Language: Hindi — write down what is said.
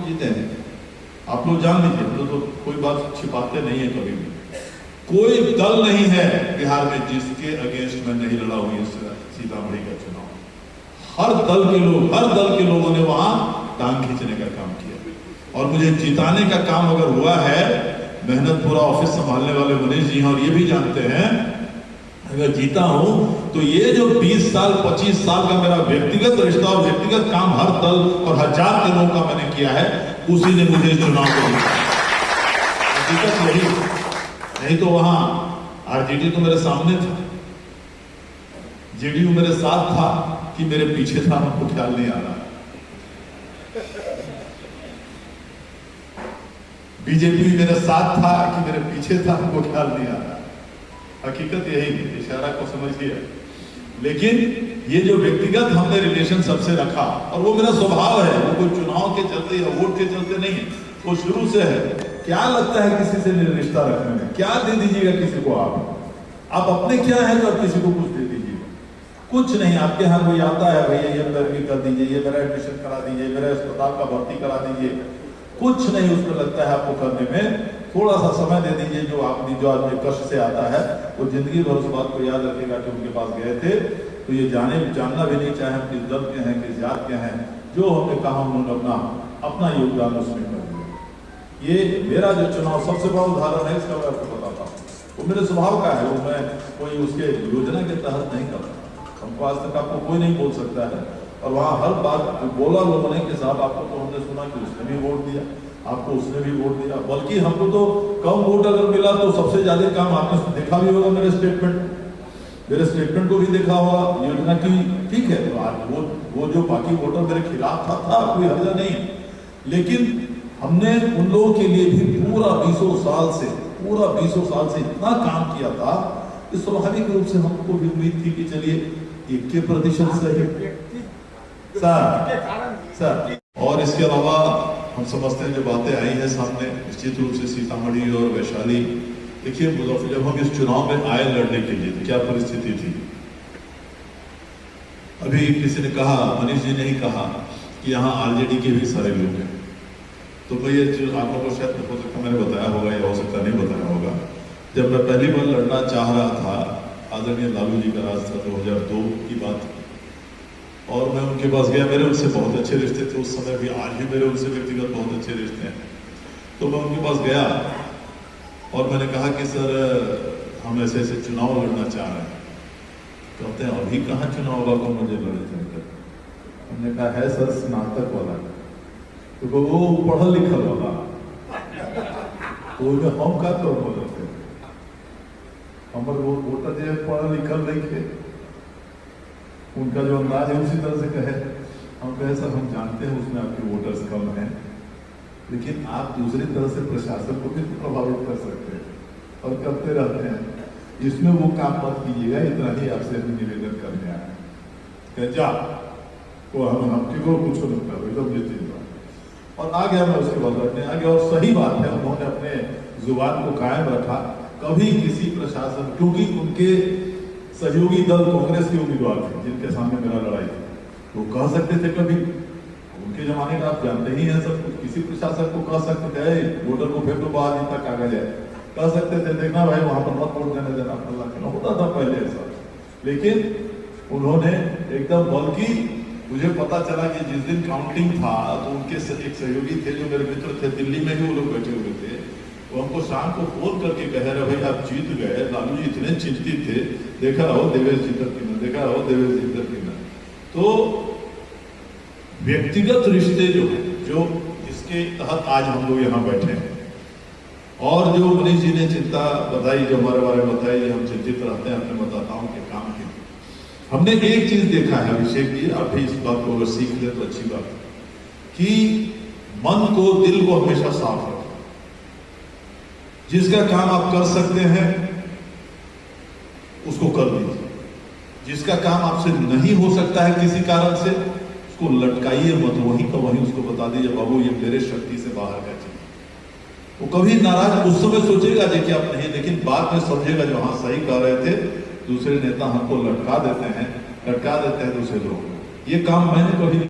जीते हैं। आप लोग जान लीजिए, हम लोग तो कोई बात छिपाते नहीं है कभी भी। कोई दल नहीं है बिहार में जिसके अगेंस्ट में नहीं लड़ा हुई सीतामढ़ी का चुनाव। हर दल के लोगों ने वहां टांग खींचने का काम किया और मुझे जिताने का काम अगर हुआ है, मेहनत पूरा ऑफिस संभालने वाले मनीष जी हैं और ये भी जानते हैं, अगर जीता हूं तो ये जो 20 साल 25 साल का मेरा व्यक्तिगत रिश्ता और व्यक्तिगत काम हर दल और हजार के लोगों का मैंने किया है, उसी ने मुझे चुनाव को जीता। हकीकत यही, नहीं तो वहां आरजेडी तो मेरे सामने था, जेडीयू मेरे साथ था कि मेरे पीछे था, हमको ख्याल नहीं आ रहा। बीजेपी मेरे साथ था कि मेरे पीछे था, हमको ख्याल नहीं आ रहा। हकीकत यही है, इशारा को समझिए। लेकिन ये जो व्यक्तिगत हमने रिलेशन सबसे रखा, और वो मेरा स्वभाव है, वो कोई चुनाव के चलते या वोट के चलते नहीं है, वो शुरू से है। क्या लगता है किसी से रिश्ता रखने में? क्या दे दीजिएगा किसी को? आप अपने क्या है जो आप किसी को कुछ दे दीजिएगा? कुछ नहीं। आपके यहाँ कोई आता है, भैया ये पैरवी कर दीजिए, ये मेरा एडमिशन करा दीजिए, मेरा अस्पताल का भर्ती करा दीजिए, कुछ नहीं उसमें लगता है आपको करने में। थोड़ा सा समय दे दीजिए, जो आदमी कष्ट से आता है वो जिंदगी भर उस बात को याद रखेगा कि उनके पास गए थे, तो ये जानना भी नहीं चाहे हम किस दल के हैं, किस जात के हैं, जो हमने कहा उन्होंने अपना योगदान उसमें कर दिया। ये मेरा जो चुनाव सबसे बड़ा उदाहरण है, इसका मैं आपको बताता हूँ। वो मेरे स्वभाव का है, वो मैं कोई उसके योजना के तहत नहीं करता। हमको आज तक आपको कोई नहीं बोल सकता है, और वहाँ हर बात बोला लोगों ने कि साहब आपको तो हमने सुना कि उसने भी वोट दिया, आपको उसने भी वोट दिया, बल्कि हमको तो कम वोट अगर मिला तो सबसे ज्यादा काम आपने देखा भी होगा। मेरे स्टेटमेंट को भी देखा होगा योजना की, ठीक है। तो आज वो जो बाकी वोटर मेरे खिलाफ था कोई हर्जा नहीं, लेकिन हमने उन लोगों के लिए भी पूरा 20 साल से इतना काम किया था कि स्वाभाविक रूप से हमको भी उम्मीद थी कि चलिए 21% सही सर। और इसके अलावा हम समझते हैं जो बातें आई हैं सामने, निश्चित रूप से सीतामढ़ी और वैशाली, देखिए जब हम इस चुनाव में आए लड़ने के लिए तो क्या परिस्थिति थी। अभी किसी ने कहा, मनीष जी ने ही कहा कि यहाँ आरजेडी के भी सारे लोग हैं। तो भाई ये आप लोगों को शायद हो सकता मैंने बताया होगा या हो सकता नहीं बताया होगा। जब मैं पहली बार लड़ना चाह रहा था, आदरणीय लालू जी का राज था, 2002 की बात थी, और मैं उनके पास गया। मेरे उनसे बहुत अच्छे रिश्ते थे उस समय भी, आज भी मेरे उनसे व्यक्तिगत बहुत अच्छे रिश्ते हैं। तो मैं उनके पास गया और मैंने कहा कि सर हम ऐसे ऐसे चुनाव लड़ना चाह रहे हैं। कहते हैं अभी कहाँ चुनाव होगा, को मुझे लड़े चलकर। हमने कहा है सर स्नातक वाला, तो वो पढ़ल लिखल वाला, तो हम का तो बोलते हमारे वो वोटर जो पढ़ल लिखल नहीं थे, उनका जो अंदाज है उसी तरह से कहे। हम कहे सर हम जानते हैं उसमें आपके वोटर्स कम हैं, लेकिन आप दूसरी तरह से प्रशासन को भी प्रभावित कर सकते हैं और करते रहते हैं, इसमें वो काम मत कीजिएगा। इतना ही आपसे हम निवेदन करने आए, जा वो हम को कुछ नहीं करो, एकदम निश्चित। और आ गया मैं उसके बाद लड़ने आ गया। और सही बात है, उन्होंने अपने जुबान को कायम रखा। कभी किसी प्रशासन, क्योंकि उनके सहयोगी दल कांग्रेस के उम्मीदवार थे जिनके सामने मेरा लड़ाई थी, वो कह सकते थे कभी, उनके जमाने का आप जानते ही हैं सब कुछ, किसी प्रशासन को कह सकते थे वोटर को फेंक दो बाहर, इतना कागज है, कह सकते थे देखना भाई वहां पर मत वोट देने देना, होता था पहले ऐसा। लेकिन उन्होंने एकदम, बल्कि मुझे पता चला कि जिस दिन काउंटिंग था तो उनके एक सहयोगी थे जो मेरे मित्र थे, दिल्ली में ही वो लोग बैठे हुए थे, वो हमको शाम को फोन करके कह रहे भाई आप जीत गए, लालू जी इतने चिंतित थे, देखा रहो देवेश जीतत की ना, देखा रहो देवेश जीतत की ना। तो व्यक्तिगत रिश्ते जो है, जो जिसके तहत आज हम लोग यहाँ बैठे हैं, और जो मनीष जी ने चिंता बताई, जो हमारे बारे में बताई, हम चिंतित रहते हैं अपने मतदाताओं के काम के। हमने एक चीज देखा है अभिषेक जी, आप भी इस बात को अगर सीख ले तो अच्छी बात है, कि मन को, दिल को हमेशा साफ रखें। जिसका काम आप कर सकते हैं उसको कर दीजिए, जिसका काम आपसे नहीं हो सकता है किसी कारण से, उसको लटकाइए मत, वहीं का वहीं उसको बता दीजिए बाबू ये मेरे शक्ति से बाहर का चीज। वो कभी नाराज उस समय सोचेगा देखिए आप नहीं, लेकिन बाद में समझेगा जो हाँ सही कह रहे थे, दूसरे नेता हमको लटका देते हैं दूसरे लोग। ये काम मैंने कभी